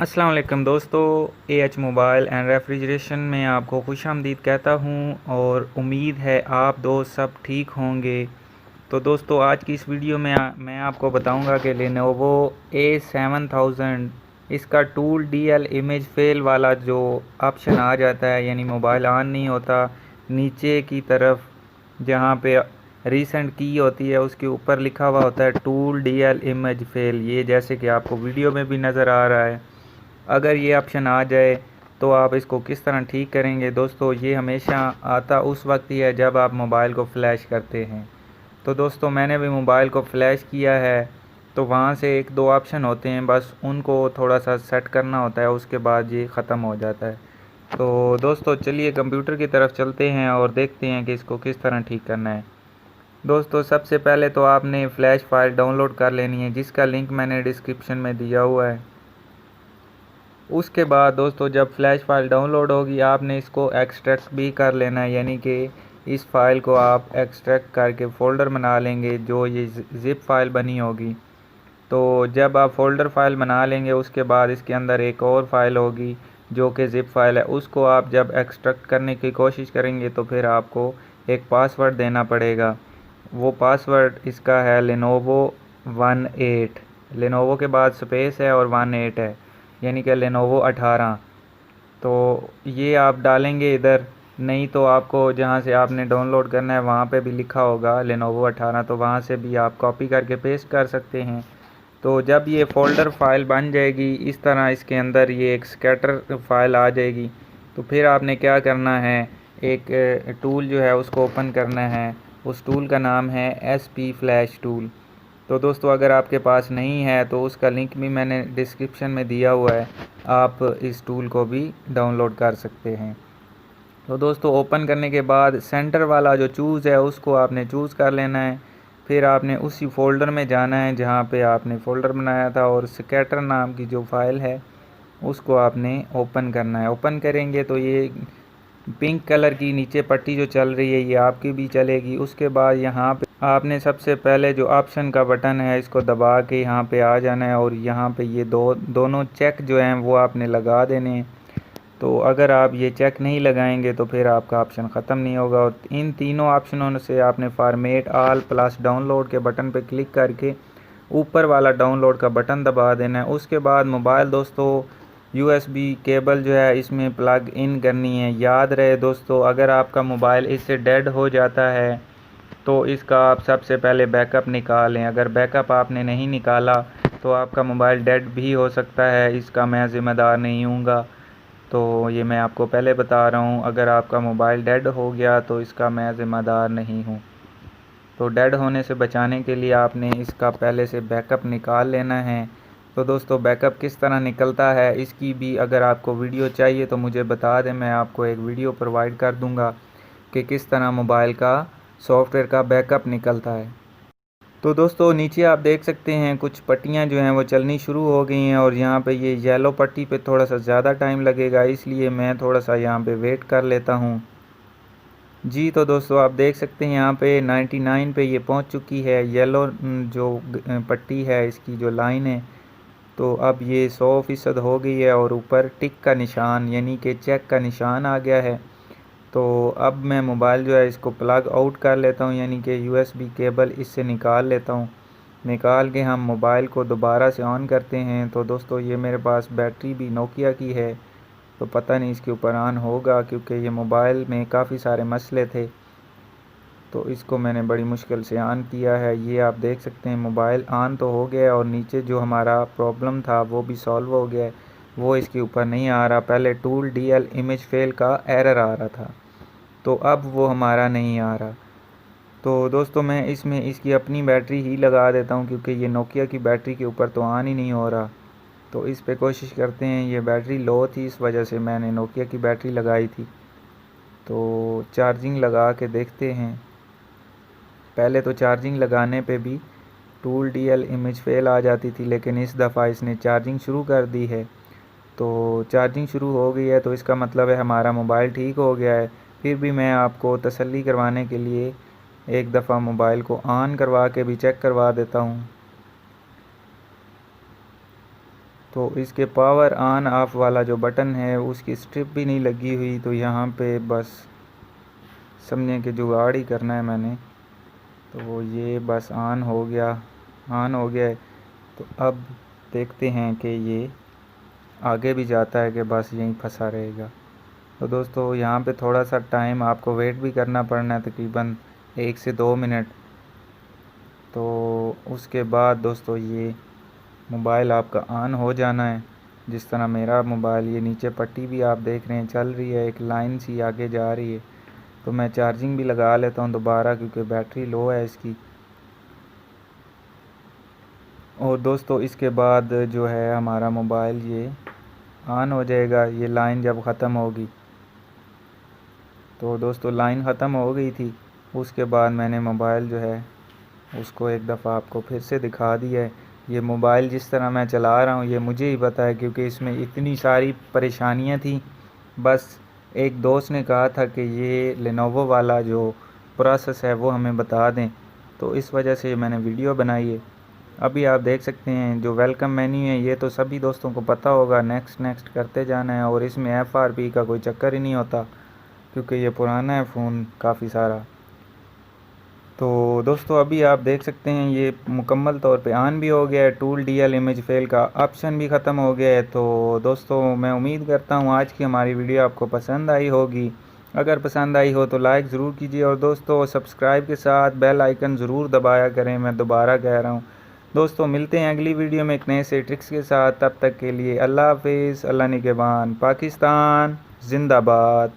अस्सलाम वालेकुम दोस्तों, एएच मोबाइल एंड रेफ्रिजरेशन में आपको खुशामदीद कहता हूं और उम्मीद है आप दोस्त सब ठीक होंगे। तो दोस्तों आज की इस वीडियो में मैं आपको बताऊंगा कि लेनोवो A7000 इसका टूल डीएल इमेज फेल वाला जो ऑप्शन आ जाता है, यानी मोबाइल ऑन नहीं होता, नीचे की तरफ जहां पे रीसेंट की होती है उसके ऊपर लिखा हुआ होता है टूल डीएल इमेज फेल। ये जैसे कि आपको वीडियो में भी नज़र आ रहा है। अगर ये ऑप्शन आ जाए तो आप इसको किस तरह ठीक करेंगे दोस्तों। ये हमेशा आता उस वक्त ही है जब आप मोबाइल को फ़्लैश करते हैं। तो दोस्तों मैंने भी मोबाइल को फ़्लैश किया है, तो वहाँ से एक दो ऑप्शन होते हैं, बस उनको थोड़ा सा सेट करना होता है, उसके बाद ये ख़त्म हो जाता है। तो दोस्तों चलिए कंप्यूटर की तरफ चलते हैं और देखते हैं कि इसको किस तरह ठीक करना है। दोस्तों सबसे पहले तो आपने फ़्लैश फ़ाइल डाउनलोड कर लेनी है, जिसका लिंक मैंने डिस्क्रिप्शन में दिया हुआ है। उसके बाद दोस्तों जब फ़्लैश फ़ाइल डाउनलोड होगी आपने इसको एक्सट्रैक्ट भी कर लेना है, यानी कि इस फ़ाइल को आप एक्सट्रैक्ट करके फ़ोल्डर बना लेंगे जो ये ज़िप फ़ाइल बनी होगी। तो जब आप फ़ोल्डर फ़ाइल बना लेंगे उसके बाद इसके अंदर एक और फ़ाइल होगी जो कि ज़िप फ़ाइल है। उसको आप जब एक्सट्रैक्ट करने की कोशिश करेंगे तो फिर आपको एक पासवर्ड देना पड़ेगा। वो पासवर्ड इसका है Lenovo 18। लेनोवो के बाद स्पेस है और 18 है, यानी कि Lenovo 18। तो ये आप डालेंगे इधर, नहीं तो आपको जहाँ से आपने डाउनलोड करना है वहाँ पे भी लिखा होगा Lenovo 18, तो वहाँ से भी आप कॉपी करके पेस्ट कर सकते हैं। तो जब ये फ़ोल्डर फाइल बन जाएगी इस तरह, इसके अंदर ये एक स्कैटर फाइल आ जाएगी, तो फिर आपने क्या करना है, एक टूल जो है उसको ओपन करना है। उस टूल का नाम है SP फ्लैश टूल। तो दोस्तों अगर आपके पास नहीं है तो उसका लिंक भी मैंने डिस्क्रिप्शन में दिया हुआ है, आप इस टूल को भी डाउनलोड कर सकते हैं। तो दोस्तों ओपन करने के बाद सेंटर वाला जो चूज़ है उसको आपने चूज़ कर लेना है। फिर आपने उसी फ़ोल्डर में जाना है जहाँ पे आपने फ़ोल्डर बनाया था, और स्कैटर नाम की जो फ़ाइल है उसको आपने ओपन करना है। ओपन करेंगे तो ये पिंक कलर की नीचे पट्टी जो चल रही है ये आपकी भी चलेगी। उसके बाद यहाँ पे आपने सबसे पहले जो ऑप्शन का बटन है इसको दबा के यहाँ पे आ जाना है, और यहाँ पे ये दोनों चेक जो हैं वो आपने लगा देने हैं। तो अगर आप ये चेक नहीं लगाएंगे तो फिर आपका ऑप्शन ख़त्म नहीं होगा। और इन तीनों ऑप्शनों से आपने फॉर्मेट ऑल प्लस डाउनलोड के बटन पे क्लिक करके ऊपर वाला डाउनलोड का बटन दबा देना है। उसके बाद मोबाइल दोस्तों USB केबल जो है इसमें प्लग इन करनी है। याद रहे दोस्तों, अगर आपका मोबाइल इससे डेड हो जाता है तो इसका आप सबसे पहले बैकअप निकालें। अगर बैकअप आपने नहीं निकाला तो आपका मोबाइल डेड भी हो सकता है, इसका मैं ज़िम्मेदार नहीं हूँगा। तो ये मैं आपको पहले बता रहा हूँ, अगर आपका मोबाइल डेड हो गया तो इसका मैं ज़िम्मेदार नहीं हूँ। तो डेड होने से बचाने के लिए आपने इसका पहले से बैकअप निकाल लेना है। तो दोस्तों बैकअप किस तरह निकलता है इसकी भी अगर आपको वीडियो चाहिए तो मुझे बता दें, मैं आपको एक वीडियो प्रोवाइड कर दूंगा कि किस तरह मोबाइल का सॉफ्टवेयर का बैकअप निकलता है। तो दोस्तों नीचे आप देख सकते हैं कुछ पट्टियाँ जो हैं वो चलनी शुरू हो गई हैं, और यहाँ पे ये येलो पट्टी पे थोड़ा सा ज़्यादा टाइम लगेगा, इसलिए मैं थोड़ा सा यहाँ पे वेट कर लेता हूँ। जी तो दोस्तों आप देख सकते हैं यहाँ पे 99 पे ये पहुँच चुकी है। येलो जो पट्टी है इसकी जो लाइन है, तो अब ये 100% हो गई है, और ऊपर टिक का निशान यानी कि चेक का निशान आ गया है। तो अब मैं मोबाइल जो है इसको प्लग आउट कर लेता हूँ, यानी कि USB केबल इससे निकाल लेता हूँ। निकाल के हम मोबाइल को दोबारा से ऑन करते हैं। तो दोस्तों ये मेरे पास बैटरी भी नोकिया की है, तो पता नहीं इसके ऊपर ऑन होगा, क्योंकि ये मोबाइल में काफ़ी सारे मसले थे, तो इसको मैंने बड़ी मुश्किल से ऑन किया है। ये आप देख सकते हैं मोबाइल ऑन तो हो गया, और नीचे जो हमारा प्रॉब्लम था वो भी सॉल्व हो गया है। वो इसके ऊपर नहीं आ रहा, पहले टूल DL इमेज फेल का एरर आ रहा था, तो अब वो हमारा नहीं आ रहा। तो दोस्तों मैं इसमें इसकी अपनी बैटरी ही लगा देता हूँ, क्योंकि ये नोकिया की बैटरी के ऊपर तो ऑन ही नहीं हो रहा। तो इस पे कोशिश करते हैं, ये बैटरी लो थी इस वजह से मैंने नोकिया की बैटरी लगाई थी। तो चार्जिंग लगा के देखते हैं। पहले तो चार्जिंग लगाने पे भी टूल DL इमेज फेल आ जाती थी, लेकिन इस दफ़ा इसने चार्जिंग शुरू कर दी है। तो चार्जिंग शुरू हो गई है, तो इसका मतलब है हमारा मोबाइल ठीक हो गया है। फिर भी मैं आपको तसल्ली करवाने के लिए एक दफ़ा मोबाइल को ऑन करवा के भी चेक करवा देता हूँ। तो इसके पावर ऑन ऑफ वाला जो बटन है उसकी स्ट्रिप भी नहीं लगी हुई, तो यहाँ पे बस समझें कि जुगाड़ ही करना है मैंने। तो ये बस ऑन हो गया है। तो अब देखते हैं कि ये आगे भी जाता है कि बस यहीं फंसा रहेगा। तो दोस्तों यहाँ पे थोड़ा सा टाइम आपको वेट भी करना पड़ना है, तकरीबन 1 से 2 मिनट। तो उसके बाद दोस्तों ये मोबाइल आपका ऑन हो जाना है। जिस तरह मेरा मोबाइल, ये नीचे पट्टी भी आप देख रहे हैं चल रही है, एक लाइन सी आगे जा रही है। तो मैं चार्जिंग भी लगा लेता हूँ दोबारा, क्योंकि बैटरी लो है इसकी। और दोस्तों इसके बाद जो है हमारा मोबाइल ये ऑन हो जाएगा, ये लाइन जब ख़त्म होगी। तो दोस्तों लाइन ख़त्म हो गई थी, उसके बाद मैंने मोबाइल जो है उसको एक दफ़ा आपको फिर से दिखा दिया है। ये मोबाइल जिस तरह मैं चला रहा हूँ ये मुझे ही पता है, क्योंकि इसमें इतनी सारी परेशानियाँ थी। बस एक दोस्त ने कहा था कि ये लेनोवो वाला जो प्रोसेस है वो हमें बता दें, तो इस वजह से मैंने वीडियो बनाई है। अभी आप देख सकते हैं जो वेलकम मेन्यू है ये तो सभी दोस्तों को पता होगा, नेक्स्ट नेक्स्ट करते जाना है। और इसमें FRP का कोई चक्कर ही नहीं होता, क्योंकि ये पुराना है फ़ोन काफ़ी सारा। तो दोस्तों अभी आप देख सकते हैं ये मुकम्मल तौर पे ऑन भी हो गया है। टूल DL इमेज फेल का ऑप्शन भी ख़त्म हो गया है। तो दोस्तों मैं उम्मीद करता हूँ आज की हमारी वीडियो आपको पसंद आई होगी। अगर पसंद आई हो तो लाइक ज़रूर कीजिए, और दोस्तों सब्सक्राइब के साथ बेल आइकन ज़रूर दबाया करें। मैं दोबारा कह रहा हूँ दोस्तों, मिलते हैं अगली वीडियो में एक नए से ट्रिक्स के साथ। तब तक के लिए अल्लाह हाफिज़। अल्लाह निगहबान। पाकिस्तान जिंदाबाद।